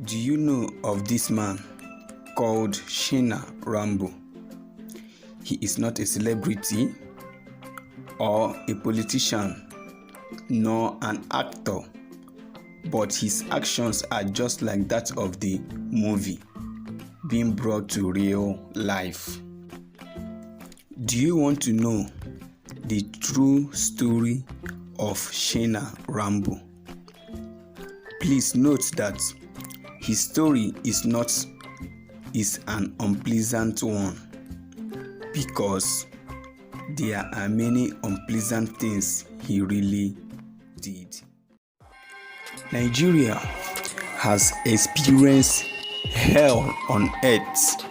Do you know of this man called Shina Rambo? He is not a celebrity or a politician nor an actor, but his actions are just like that of the movie being brought to real life. Do you want to know the true story of Shina Rambo? Please note that his story is an unpleasant one, because there are many unpleasant things he really did. Nigeria has experienced hell on earth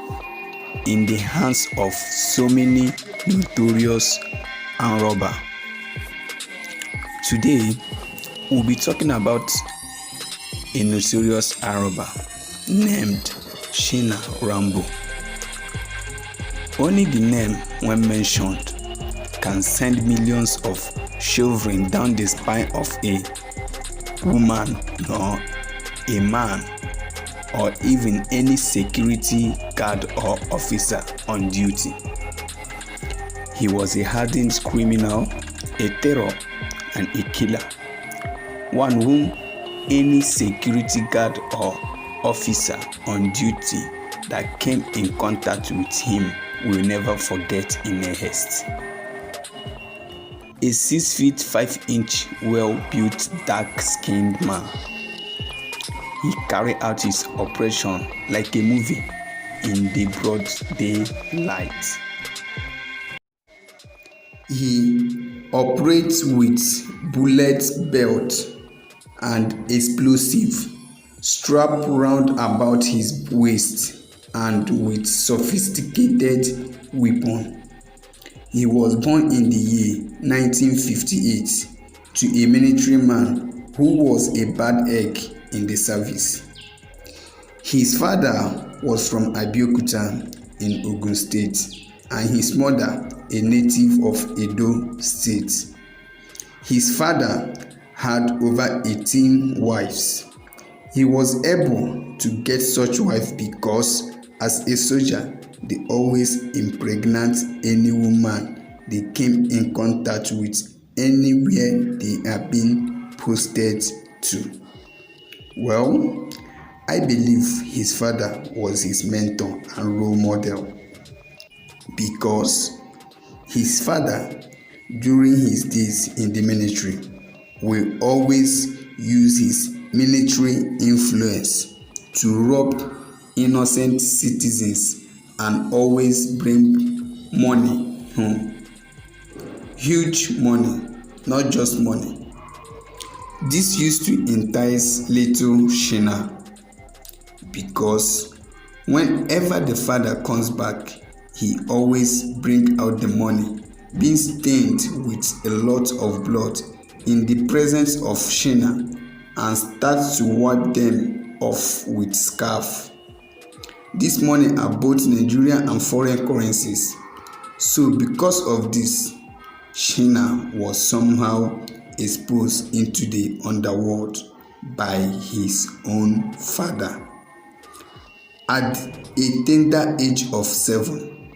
in the hands of so many notorious armed robbers. Today, we'll be talking about a notorious armed robber named Shina Rambo. Only the name, when mentioned, can send millions of shivering down the spine of a woman or a man, or even any security guard or officer on duty. He was a hardened criminal, a terror, and a killer, one whom any security guard or officer on duty that came in contact with him will never forget in a haste. A 6 feet 5 inch well-built dark-skinned man, he carried out his operation like a movie in the broad daylight. He operates with bullet belt and explosive strapped round about his waist and with sophisticated weapon. He was born in the year 1958 to a military man who was a bad egg in the service. His father was from Abeokuta in Ogun State, and his mother a native of Edo State. His father had over 18 wives. He was able to get such wives because, as a soldier, they always impregnate any woman they came in contact with anywhere they have been posted to. Well, I believe his father was his mentor and role model, because his father, during his days in the military, will always use his military influence to rob innocent citizens and always bring money home. Huge money, not just money. This used to entice little Shina, because whenever the father comes back, he always bring out the money being stained with a lot of blood in the presence of Shina, and start to wipe them off with scarf. This money are both Nigerian and foreign currencies. So because of this, Shina was somehow exposed into the underworld by his own father. At a tender age of 7,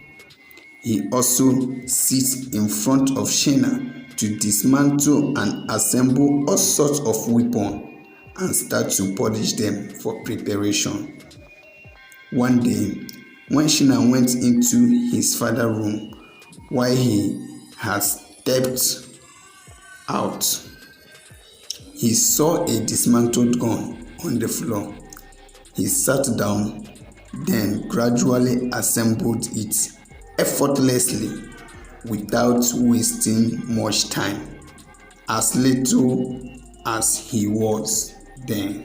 he also sits in front of Shina to dismantle and assemble all sorts of weapons and start to polish them for preparation. One day, when Shina went into his father's room while he had stepped out, he saw a dismantled gun on the floor. He sat down, then gradually assembled it effortlessly without wasting much time, as little as he was then.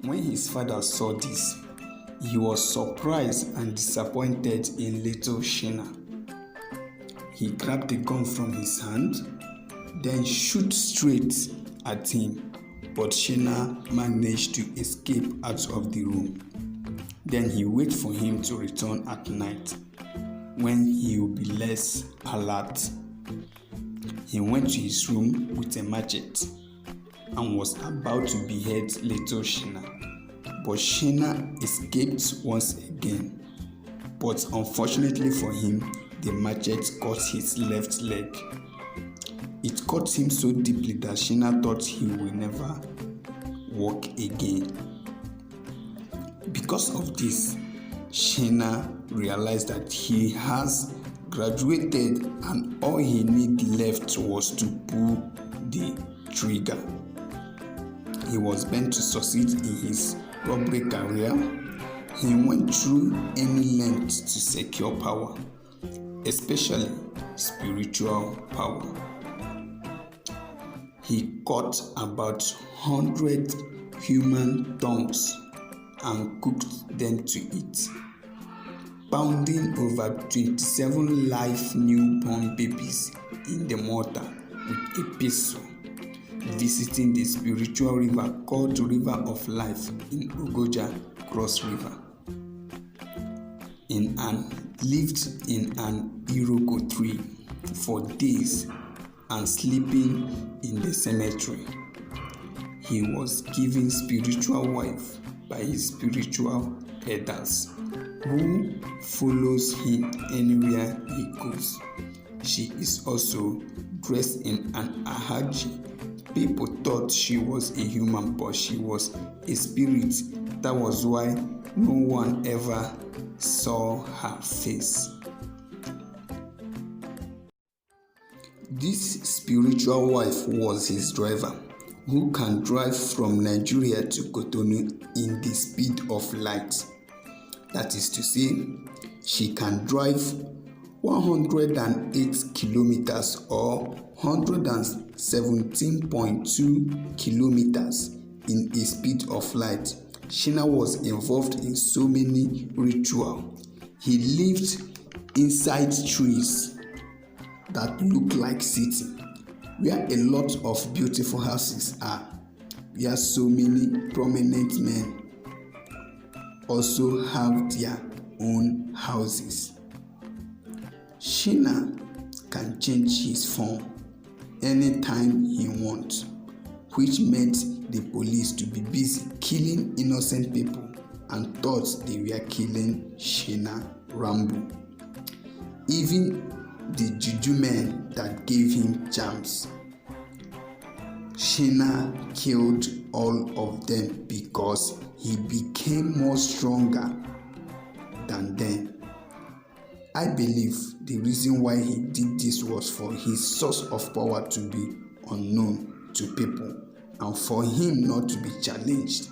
When his father saw this, he was surprised and disappointed in little Shina. He grabbed the gun from his hand, then shot straight at him, but Shina managed to escape out of the room. Then he waited for him to return at night, when he will be less alert. He went to his room with a machete and was about to behead little Shina. But Shina escaped once again. But unfortunately for him, the machete cut his left leg. It cut him so deeply that Shina thought he would never walk again. Because of this, Shina realized that he has graduated and all he needed left was to pull the trigger. He was meant to succeed in his robbery career. He went through any length to secure power, especially spiritual power. He cut about 100 human tongues and cooked them to eat, pounding over 27 live newborn babies in the mortar with a pestle, visiting the spiritual river called River of Life in Ugoja Cross River. Lived in an iroko tree for days and sleeping in the cemetery. He was given spiritual wife by his spiritual elders, who follows him anywhere he goes. She is also dressed in an ahaji. People thought she was a human, but she was a spirit. That was why no one ever saw her face. This spiritual wife was his driver, who can drive from Nigeria to Cotonou in the speed of light. That is to say, she can drive 108 kilometers or 117.2 kilometers in a speed of light. Shina was involved in so many rituals. He lived inside trees that look like city, where a lot of beautiful houses are, where so many prominent men also have their own houses. Shina can change his form anytime he wants, which meant the police to be busy killing innocent people and thought they were killing Shina Rambo. Even the juju men that gave him charms, Shina killed all of them because he became more stronger than them. I believe the reason why he did this was for his source of power to be unknown to people and for him not to be challenged.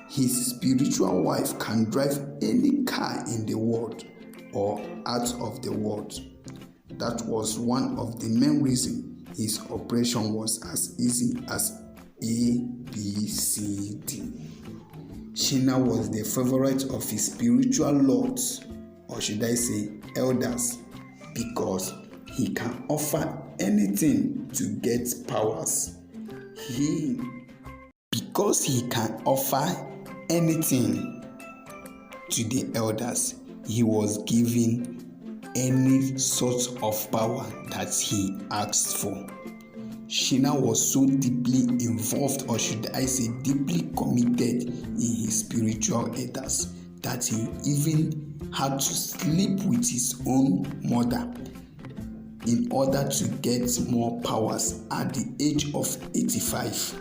His spiritual wife can drive any car in the world or out of the world. That was one of the main reasons his operation was as easy as ABCD. Shina was the favorite of his spiritual lords, or should I say elders, because he can offer anything to get powers. Because he can offer anything to the elders, he was given any sort of power that he asked for. Shina was so deeply involved, or should I say deeply committed in his spiritual elders, that he even had to sleep with his own mother in order to get more powers at the age of 85.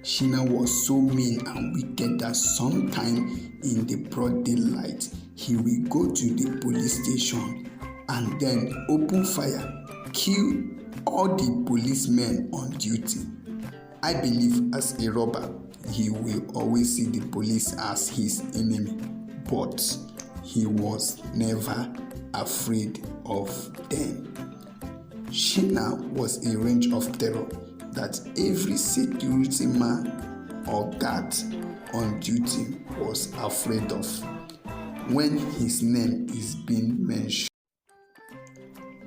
Shina was so mean and wicked that sometime in the broad daylight, he will go to the police station and then open fire, kill all the policemen on duty. I believe as a robber, he will always see the police as his enemy, but he was never afraid of them. Shina was a range of terror that every security man or guard on duty was afraid of when his name is being mentioned.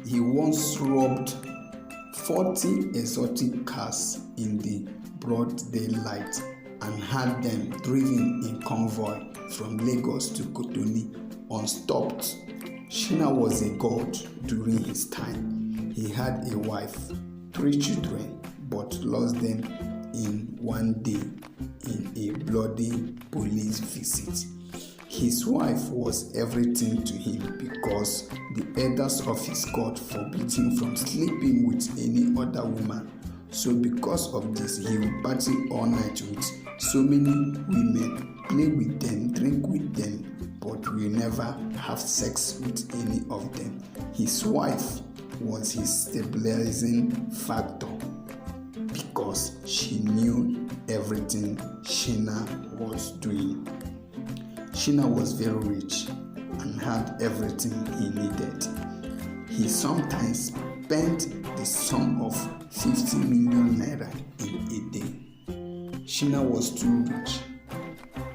He once robbed 40 exotic cars in the broad daylight and had them driven in convoy from Lagos to Cotonou unstopped. Shina was a god during his time. He had a wife, 3 children, but lost them in one day in a bloody police visit. His wife was everything to him because the elders of his court forbid him from sleeping with any other woman. So because of this, he would party all night with so many women, play with them, drink with them, but will never have sex with any of them. His wife was his stabilizing factor because she knew everything Sheena was doing. Sheena was very rich and had everything he needed. He sometimes spent the sum of 50 million naira in a day. Sheena was too rich,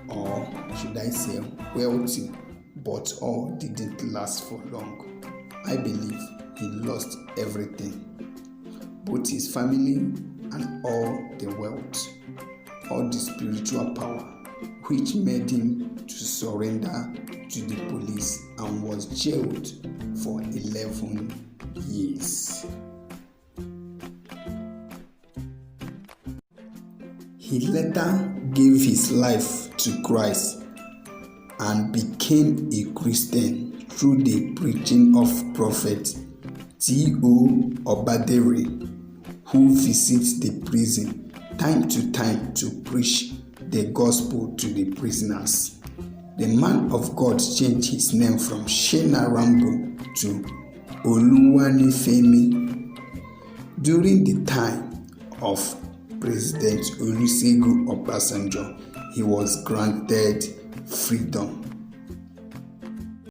or should I say wealthy, but all didn't last for long. I believe he lost everything, both his family and all the wealth, all the spiritual power, which made him to surrender to the police and was jailed for 11 years. He later gave his life to Christ and became a Christian through the preaching of Prophet T.O. Obadere, who visits the prison time to time to preach the gospel to the prisoners. The man of God changed his name from Sheena Rambo to Oluwanifemi. During the time of President Olusegun Obasanjo, he was granted freedom.